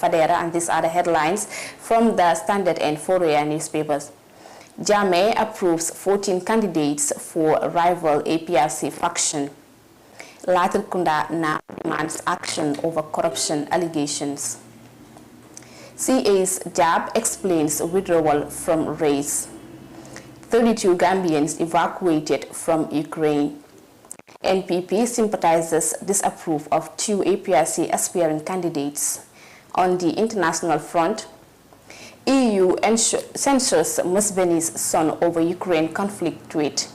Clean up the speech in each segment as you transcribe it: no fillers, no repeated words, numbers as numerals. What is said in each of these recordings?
Fadera, and these are the headlines from the Standard and Fourier newspapers. Jammeh approves 14 candidates for rival APRC faction. Latrikunda now demands action over corruption allegations. CA's JAB explains withdrawal from race. 32 Gambians evacuated from Ukraine. NPP sympathizers disapprove of 2 APRC aspiring candidates. On the international front, EU censures Museveni's son over Ukraine conflict tweet.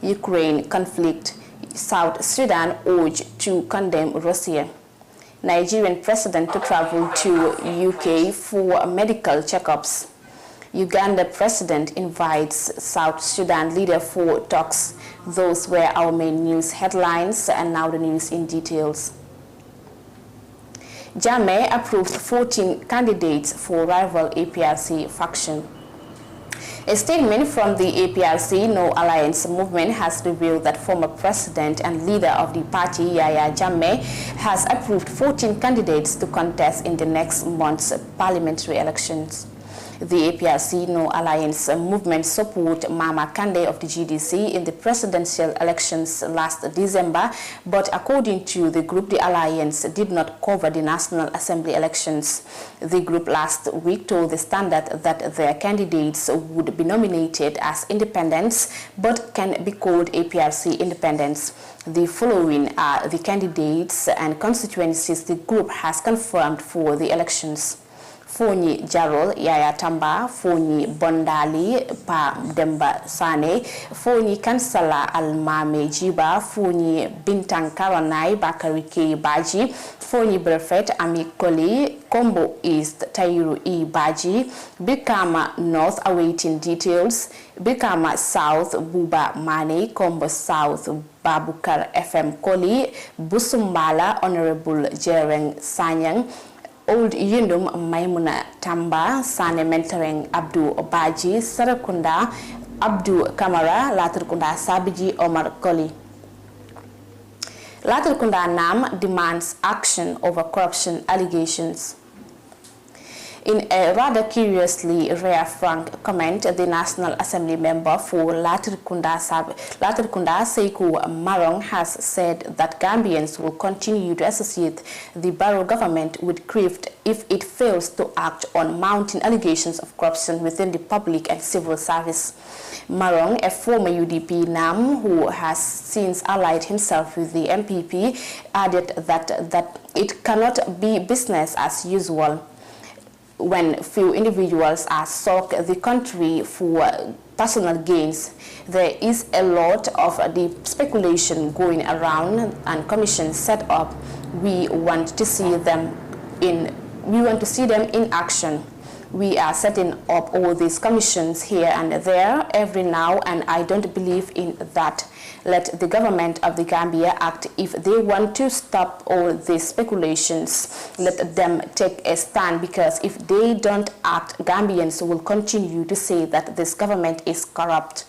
Ukraine conflict, South Sudan urged to condemn Russia. Nigerian president to travel to UK for medical checkups. Uganda president invites South Sudan leader for talks. Those were our main news headlines, and now the news in details. Jammeh approves 14 candidates for rival APRC faction. A statement from the APRC No Alliance movement has revealed that former president and leader of the party, Yahya Jammeh, has approved 14 candidates to contest in the next month's parliamentary elections. The APRC No Alliance movement support Mama Kandeh of the GDC in the presidential elections last December, but according to the group, the alliance did not cover the National Assembly elections. The group last week told the Standard that their candidates would be nominated as independents, but can be called APRC independents. The following are the candidates and constituencies the group has confirmed for the elections: Fonyi Jarol Yaya Tamba, Fonyi Bondali Pa Demba Sane, Fonyi Kansala Almame Jiba, Fonyi Bintang Karanai Bakari K Baji, Fonyi Berfet Ami Koli, Kombo East Tairu E Baji, Bikama North awaiting details, Bikama South Buba Mane, Kombo South Babukar FM Koli, Busumbala Honorable Jereng Sanyang, Old Yundum Maimuna Tamba, Sane Mentoring Abdu Obaji, Sarakunda Abdu Kamara, Latrikunda Sabiji Omar Koli. Latrikunda Nam demands action over corruption allegations. In a rather curiously rare frank comment, the National Assembly member for Latrikunda Seiku Marong has said that Gambians will continue to associate the Barrow government with grift if it fails to act on mounting allegations of corruption within the public and civil service. Marong, a former UDP NAM who has since allied himself with the MPP, added that it cannot be business as usual when few individuals are soak the country for personal gains. There is a lot of the speculation going around and commissions set up. We want to see them in action. We are setting up all these commissions here and there every now, and I don't believe in that. Let the government of the Gambia act. If they want to stop all these speculations, let them take a stand, because if they don't act, Gambians will continue to say that this government is corrupt.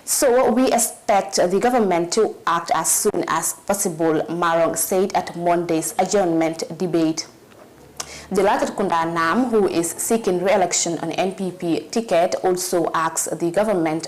So we expect the government to act as soon as possible, Marong said at Monday's adjournment debate. The Latrikunda Nam, who is seeking re-election on NPP ticket, also asks the government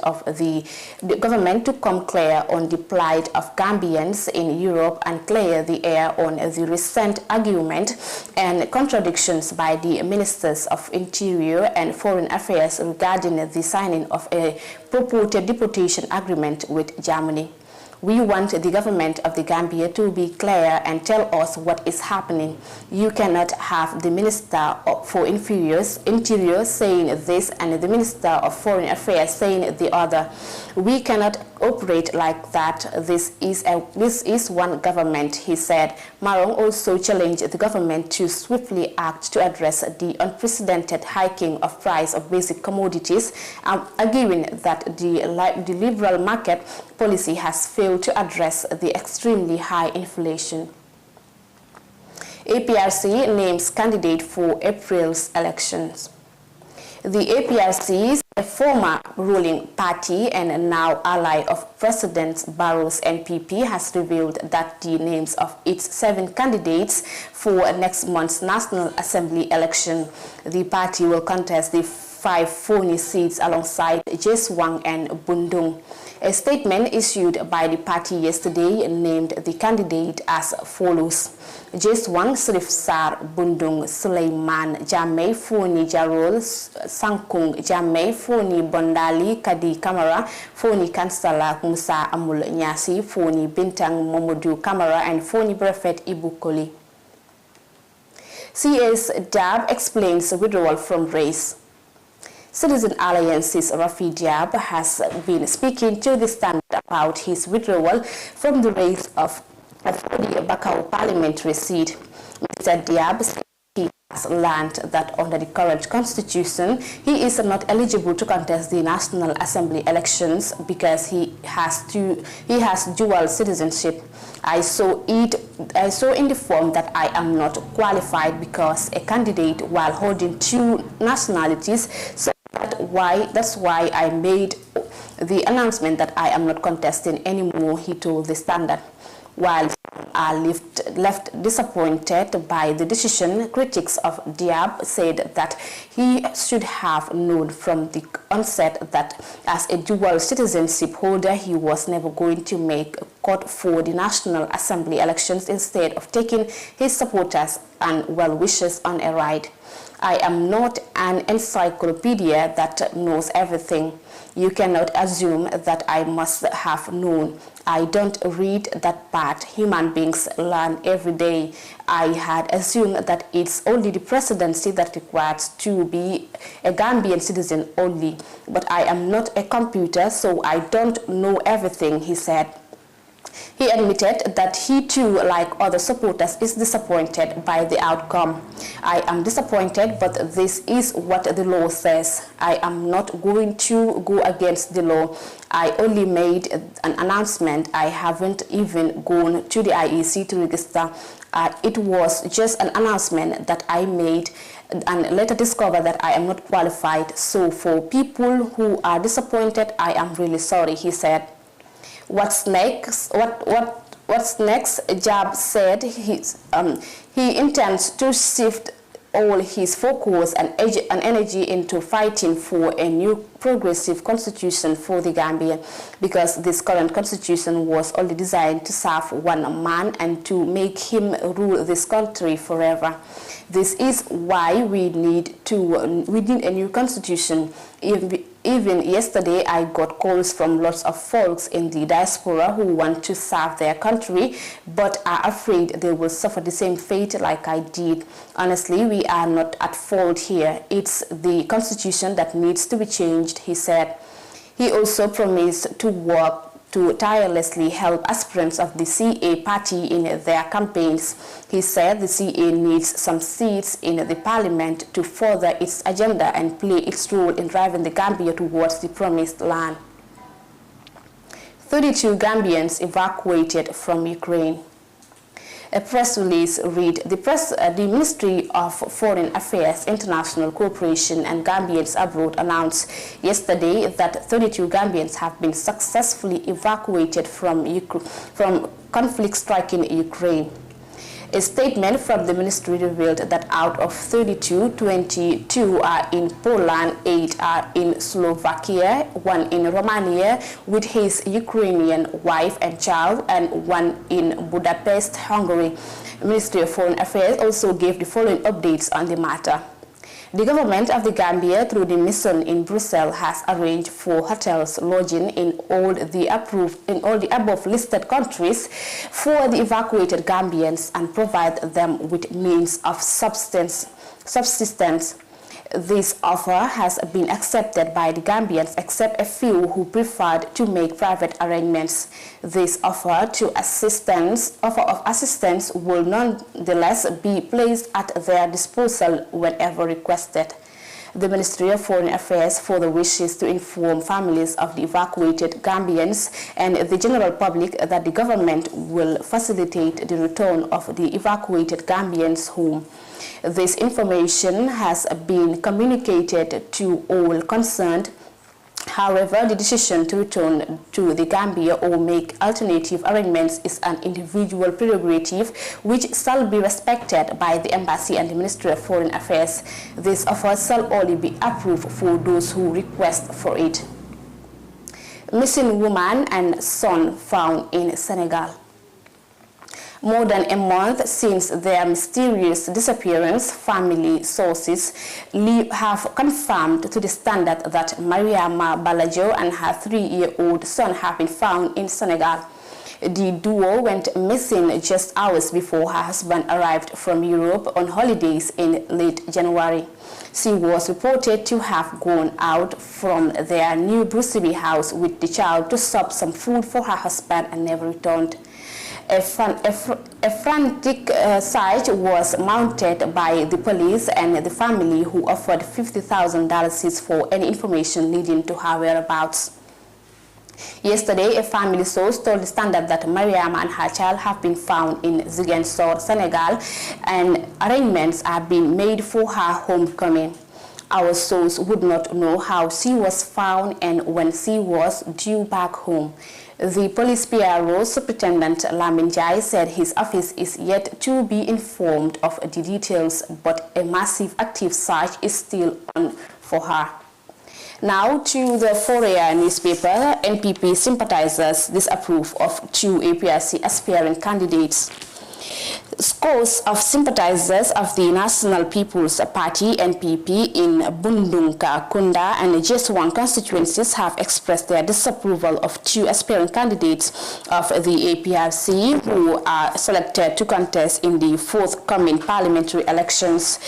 to come clear on the plight of Gambians in Europe and clear the air on the recent argument and contradictions by the Ministers of Interior and Foreign Affairs regarding the signing of a purported deportation agreement with Germany. We want the government of the Gambia to be clear and tell us what is happening. You cannot have the Minister for Interior saying this and the Minister of Foreign Affairs saying the other. We cannot operate like that. This is one government, he said. Marong also challenged the government to swiftly act to address the unprecedented hiking of price of basic commodities, arguing that the liberal market policy has failed to address the extremely high inflation. APRC names candidate for April's elections. The APRC is a former ruling party and now ally of President Barrow's NPP has revealed that the names of its 7 candidates for next month's National Assembly election. The party will contest the 5 phony seats alongside Jeswang and Bundung. A statement issued by the party yesterday named the candidate as follows: Jeswang Sirif Sar Bundung Suleiman Jammeh Foni Jarol Sankung Jammeh Foni Bondali Kadi Kamara Foni Kansala Musa Amul Nyasi Foni Bintang Momodu Kamara and Foni Brefet Ibukoli. CS Dab explains withdrawal from race. Citizen Alliance's Rafi Diab has been speaking to the Standard about his withdrawal from the race of the Bakau parliamentary seat. Mr. Diab said he has learned that under the current constitution, he is not eligible to contest the National Assembly elections because he has dual citizenship. I saw in the form that I am not qualified because a candidate while holding 2 nationalities. So that's why I made the announcement that I am not contesting anymore, he told the Standard. While some are left disappointed by the decision, critics of Diab said that he should have known from the onset that as a dual citizenship holder, he was never going to make a cut for the National Assembly elections instead of taking his supporters and well-wishers on a ride. I am not an encyclopedia that knows everything. You cannot assume that I must have known. I don't read that part. Human beings learn every day. I had assumed that it's only the presidency that requires to be a Gambian citizen only. But I am not a computer, so I don't know everything, he said. He admitted that he too, like other supporters, is disappointed by the outcome. I am disappointed, but this is what the law says. I am not going to go against the law. I only made an announcement. I haven't even gone to the IEC to register. It was just an announcement that I made and later discovered that I am not qualified. So for people who are disappointed, I am really sorry, he said. What's next? What's next? Jab said he intends to shift all his focus and energy into fighting for a new progressive constitution for the Gambia, because this current constitution was only designed to serve one man and to make him rule this country forever. This is why we need a new constitution. Even yesterday, I got calls from lots of folks in the diaspora who want to serve their country, but are afraid they will suffer the same fate like I did. Honestly, we are not at fault here. It's the constitution that needs to be changed, he said. He also promised to work to tirelessly help aspirants of the CA party in their campaigns. He said the CA needs some seats in the parliament to further its agenda and play its role in driving the Gambia towards the promised land. 32 Gambians evacuated from Ukraine. A press release read, the Ministry of Foreign Affairs, International Cooperation and Gambians Abroad announced yesterday that 32 Gambians have been successfully evacuated from conflict-stricken Ukraine. A statement from the ministry revealed that out of 32, 22 are in Poland, 8 are in Slovakia, 1 in Romania with his Ukrainian wife and child, and 1 in Budapest, Hungary. The Ministry of Foreign Affairs also gave the following updates on the matter. The government of the Gambia, through the mission in Brussels, has arranged for hotels lodging in all the above listed countries for the evacuated Gambians and provide them with means of subsistence. This offer has been accepted by the Gambians, except a few who preferred to make private arrangements. This offer of assistance will nonetheless be placed at their disposal whenever requested. The Ministry of Foreign Affairs further wishes to inform families of the evacuated Gambians and the general public that the government will facilitate the return of the evacuated Gambians home. This information has been communicated to all concerned. However, the decision to return to the Gambia or make alternative arrangements is an individual prerogative which shall be respected by the Embassy and the Ministry of Foreign Affairs. This offer shall only be approved for those who request for it. Missing woman and son found in Senegal. More than a month since their mysterious disappearance, family sources have confirmed to the Standard that Mariama Balajo and her 3-year-old son have been found in Senegal. The duo went missing just hours before her husband arrived from Europe on holidays in late January. She was reported to have gone out from their new Bruceby house with the child to shop some food for her husband and never returned. A frantic search was mounted by the police and the family, who offered $50,000 for any information leading to her whereabouts. Yesterday, a family source told the Standard that Mariama and her child have been found in Ziguinchor, Senegal, and arrangements are being made for her homecoming. Our source would not know how she was found and when she was due back home. The police PRO Superintendent Lamin Jai said his office is yet to be informed of the details, but a massive active search is still on for her. Now to the Fourier newspaper. NPP sympathizers disapprove of 2 APRC aspiring candidates. Scores of sympathizers of the National People's Party (NPP) in Bundunka, Kunda and Jeswan constituencies have expressed their disapproval of 2 aspiring candidates of the APRC who are selected to contest in the forthcoming parliamentary elections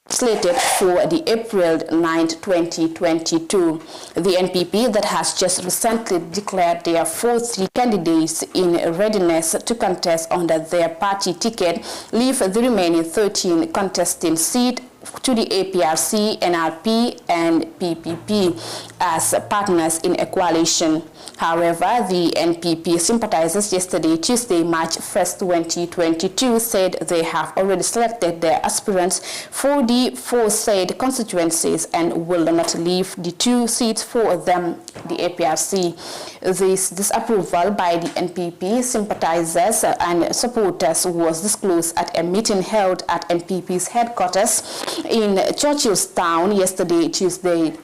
slated for the April 9, 2022. The NPP, that has just recently declared their 3 candidates in readiness to contest under their party ticket, leave the remaining 13 contesting seats to the APRC, NRP, and PPP as partners in a coalition. However, the NPP sympathizers yesterday, Tuesday, March 1st, 2022, said they have already selected their aspirants for the 4 said constituencies and will not leave the 2 seats for them, the APRC. This disapproval by the NPP sympathizers and supporters was disclosed at a meeting held at NPP's headquarters in Churchillstown yesterday, Tuesday.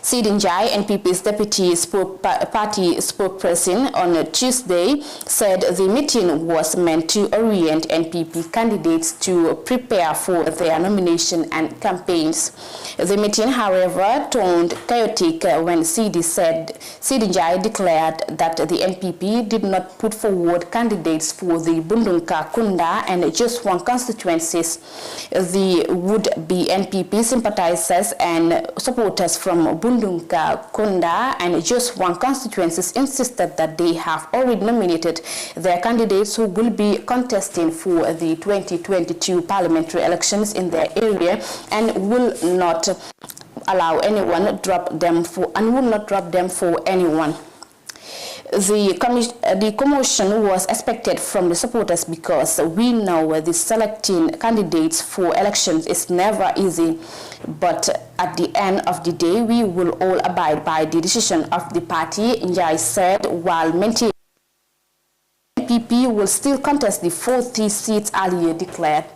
Sidin Jai, NPP's deputy party spokesperson, on Tuesday said the meeting was meant to orient NPP candidates to prepare for their nomination and campaigns. The meeting, however, turned chaotic when Sidin Jai declared that the NPP did not put forward candidates for the Bundunka, Kunda, and Jeswan constituencies. The would-be NPP sympathizers and supporters from Bundunka, Kunda, and Jeswan constituencies insisted that they have already nominated their candidates who will be contesting for the 2022 parliamentary elections in their area and will not allow anyone drop them for anyone. The commotion was expected from the supporters because we know the selecting candidates for elections is never easy. But at the end of the day, we will all abide by the decision of the party, Njai said, while maintaining NPP will still contest the 40 seats earlier declared.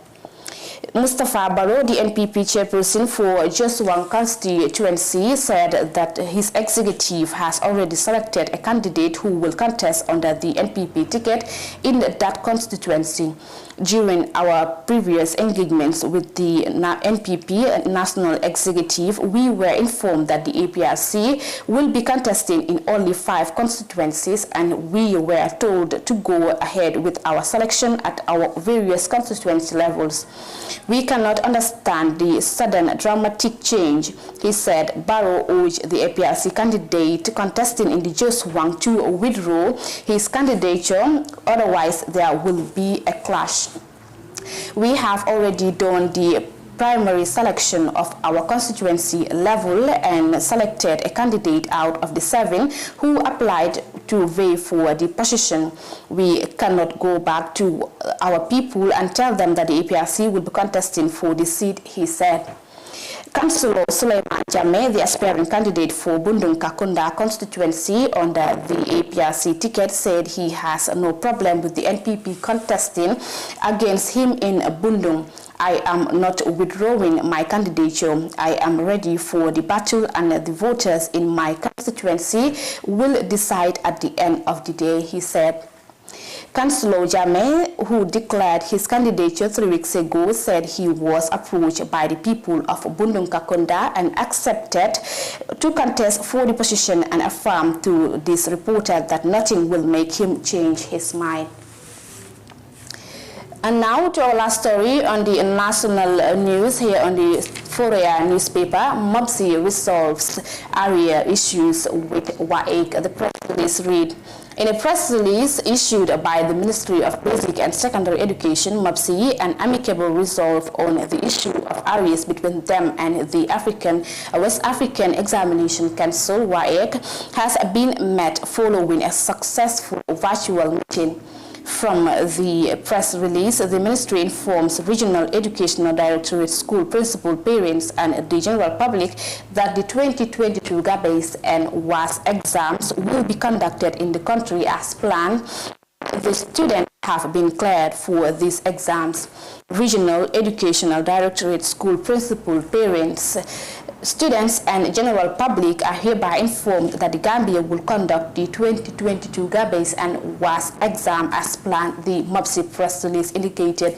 Mustafa Barrow, the NPP chairperson for Jeswan constituency, said that his executive has already selected a candidate who will contest under the NPP ticket in that constituency. During our previous engagements with the NPP National Executive, we were informed that the APRC will be contesting in only 5 constituencies, and we were told to go ahead with our selection at our various constituency levels. We cannot understand the sudden dramatic change, he said. Barrow urged the APRC candidate contesting in the Jeswan to withdraw his candidature, otherwise there will be a clash. We have already done the primary selection of our constituency level and selected a candidate out of the 7 who applied to vie for the position. We cannot go back to our people and tell them that the APRC will be contesting for the seat, he said. Councillor Suleiman Jammeh, the aspiring candidate for Bundung Kakunda constituency under the APRC ticket, said he has no problem with the NPP contesting against him in Bundung. I am not withdrawing my candidature. I am ready for the battle, and the voters in my constituency will decide at the end of the day, he said. Councillor Jammeh, who declared his candidature 3 weeks ago, said he was approached by the people of Bundung Kakunda and accepted to contest for the position, and affirmed to this reporter that nothing will make him change his mind. And now to our last story on the national news here on the Fadera newspaper. MOBSI resolves area issues with WAEC. The press release read, in a press release issued by the Ministry of Basic and Secondary Education, MOBSI, an amicable resolve on the issue of areas between them and the West African Examination Council, WAEC, has been met following a successful virtual meeting. From the press release, the ministry informs Regional Educational Directorate, school principal, parents, and the general public that the 2022 GABES and WAS exams will be conducted in the country as planned. The students have been cleared for these exams. Regional Educational Directorate, school principal, parents, students, and general public are hereby informed that the Gambia will conduct the 2022 GABES and WAS exam as planned, the MOBSI press release indicated.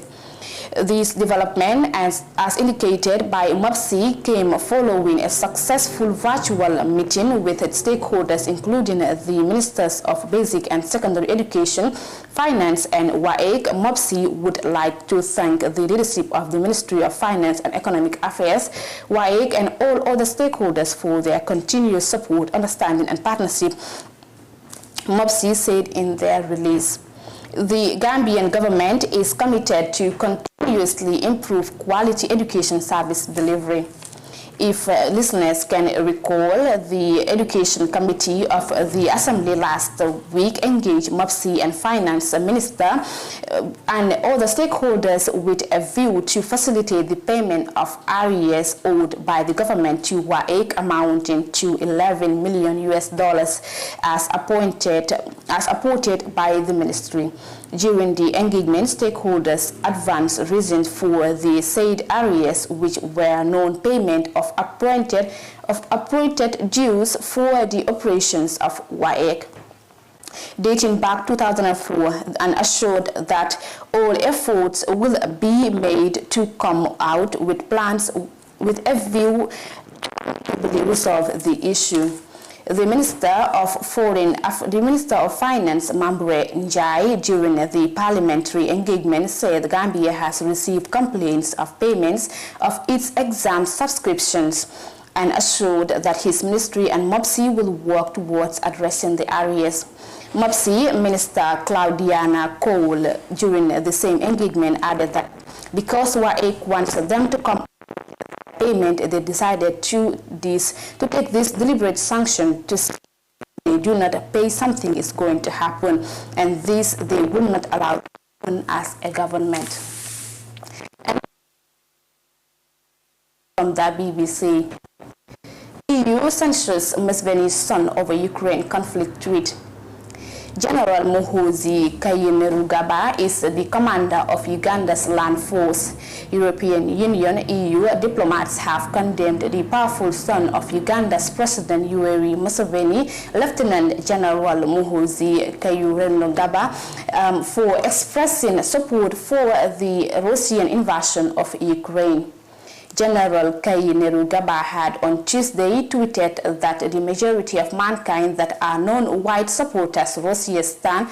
This development, as indicated by MOBSI, came following a successful virtual meeting with its stakeholders, including the Ministers of Basic and Secondary Education, Finance, and WAEC. MOBSI would like to thank the leadership of the Ministry of Finance and Economic Affairs, WAEC, and all other stakeholders for their continuous support, understanding, and partnership, MOBSI said in their release. The Gambian government is committed to continuously improve quality education service delivery. If listeners can recall, the Education Committee of the Assembly last week engaged MOBSI and Finance Minister and other stakeholders with a view to facilitate the payment of arrears owed by the government to WAEC amounting to $11 million as appointed by the ministry. During the engagement, stakeholders advanced reasons for the said arrears, which were non-payment of appointed dues for the operations of WAEC dating back 2004, and assured that all efforts will be made to come out with plans with a view to resolve the issue. The Minister of Finance, Mambre Njai, during the parliamentary engagement, said Gambia has received complaints of payments of its exam subscriptions, and assured that his ministry and MOBSI will work towards addressing the arrears. MOBSI Minister Claudiana Cole, during the same engagement, added that because WAEC wants them to come payment, they decided to take this deliberate sanction to say they do not pay, something is going to happen, and this they will not allow to happen as a government. And from the BBC, EU censures Museveni's son over Ukraine conflict tweet. General Muhoozi Kainerugaba is the commander of Uganda's land force. European Union (EU) diplomats have condemned the powerful son of Uganda's President Yoweri Museveni, Lieutenant General Muhoozi Kainerugaba, for expressing support for the Russian invasion of Ukraine. General Kainerugaba had on Tuesday tweeted that the majority of mankind that are non-white support Russia's stand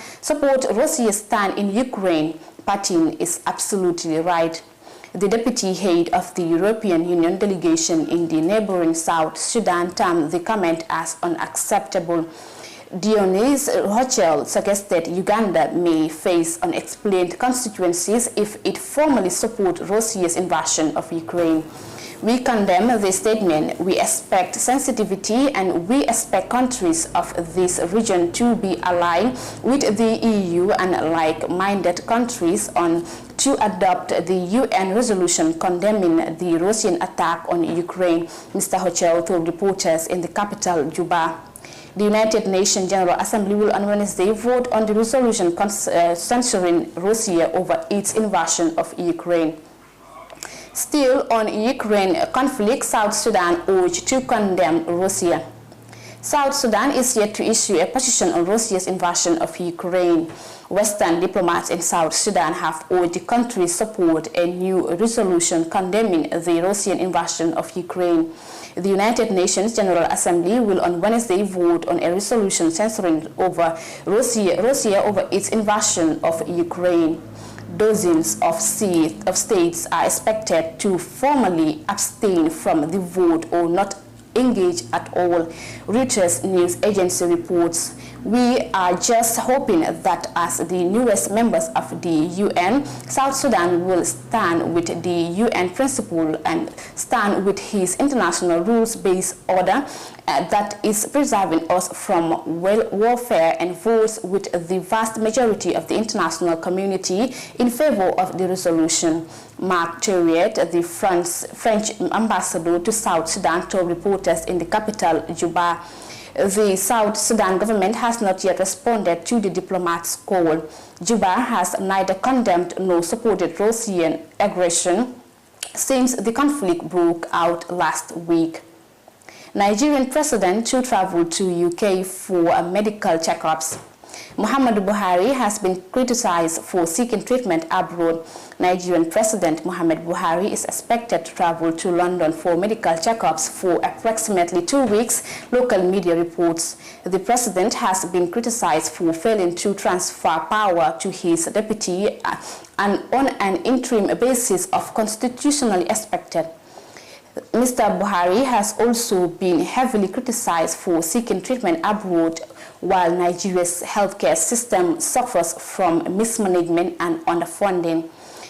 in Ukraine. Putin is absolutely right. The deputy head of the European Union delegation in the neighboring South Sudan termed the comment as unacceptable. Dionys Hochel suggested Uganda may face unexplained consequences if it formally supports Russia's invasion of Ukraine. We condemn this statement. We expect sensitivity and we expect countries of this region to be aligned with the EU and like-minded countries to adopt the UN resolution condemning the Russian attack on Ukraine, Mr. Hochel told reporters in the capital, Juba. The United Nations General Assembly will on Wednesday vote on the resolution censuring Russia over its invasion of Ukraine. Still on Ukraine conflict, South Sudan urged to condemn Russia. South Sudan is yet to issue a position on Russia's invasion of Ukraine. Western diplomats in South Sudan have urged the country to support a new resolution condemning the Russian invasion of Ukraine. The United Nations General Assembly will on Wednesday vote on a resolution censuring over Russia over its invasion of Ukraine. Dozens of states are expected to formally abstain from the vote or not engage at all, Reuters news agency reports. We are just hoping that as the newest members of the UN, South Sudan will stand with the UN principle and stand with his international rules-based order that is preserving us from warfare and votes with the vast majority of the international community in favor of the resolution. Mark Thiriet, the French ambassador to South Sudan, told reporters in the capital, Juba. The South Sudan government has not yet responded to the diplomats' call. Juba has neither condemned nor supported Russian aggression since the conflict broke out last week. Nigerian president to travel to UK for medical checkups. Muhammadu Buhari has been criticized for seeking treatment abroad. Nigerian President Muhammadu Buhari is expected to travel to London for medical checkups for approximately 2 weeks, local media reports. The president has been criticized for failing to transfer power to his deputy and on an interim basis of constitutionally expected. Mr. Buhari has also been heavily criticized for seeking treatment abroad while Nigeria's healthcare system suffers from mismanagement and underfunding.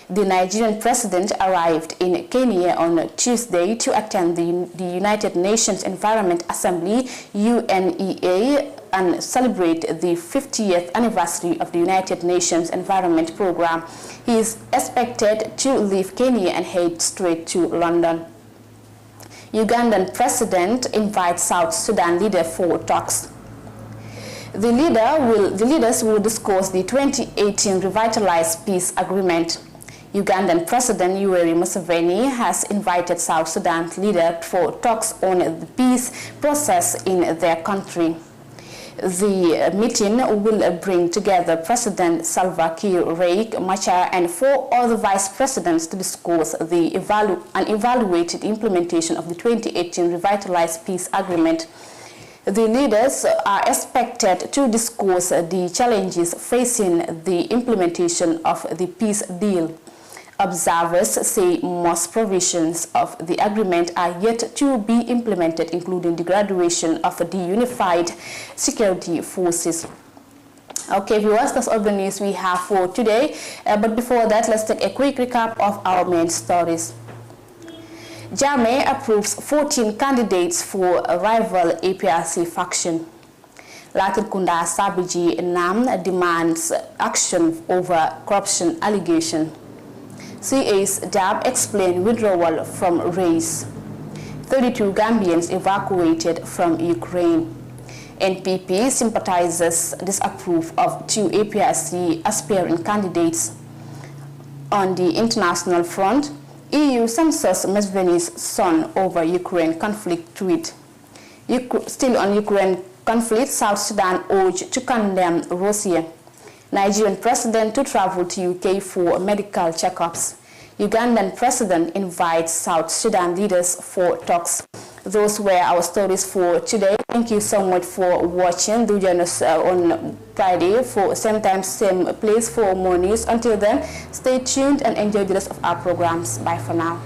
The Nigerian president arrived in Kenya on Tuesday to attend the United Nations Environment Assembly, UNEA, and celebrate the 50th anniversary of the United Nations Environment Program. He is expected to leave Kenya and head straight to London. Ugandan president invites South Sudan leader for talks. The leaders will discuss the 2018 revitalized peace agreement. Ugandan President Yoweri Museveni has invited South Sudan leader for talks on the peace process in their country. The meeting will bring together President Salva Kiir, Riek Machar, and 4 other vice presidents to discuss the evaluate the implementation of the 2018 revitalized peace agreement. The leaders are expected to discuss the challenges facing the implementation of the peace deal. Observers say most provisions of the agreement are yet to be implemented, including the graduation of the unified security forces. Okay, viewers, that's all the news we have for today. But before that, let's take a quick recap of our main stories. Jammeh approves 14 candidates for a rival APRC faction. Latrikunda Sabiji Nam demands action over corruption allegation. CA's DAB explained withdrawal from race. 32 Gambians evacuated from Ukraine. NPP sympathizers disapprove of 2 APRC aspiring candidates. On the international front, EU censors Museveni's son over Ukraine conflict tweet. Still on Ukraine conflict, South Sudan urged to condemn Russia. Nigerian president to travel to UK for medical checkups. Ugandan president invites South Sudan leaders for talks. Those were our stories for today. Thank you so much for watching. Do join us on Friday for same time, same place for more news. Until then, stay tuned and enjoy the rest of our programs. Bye for now.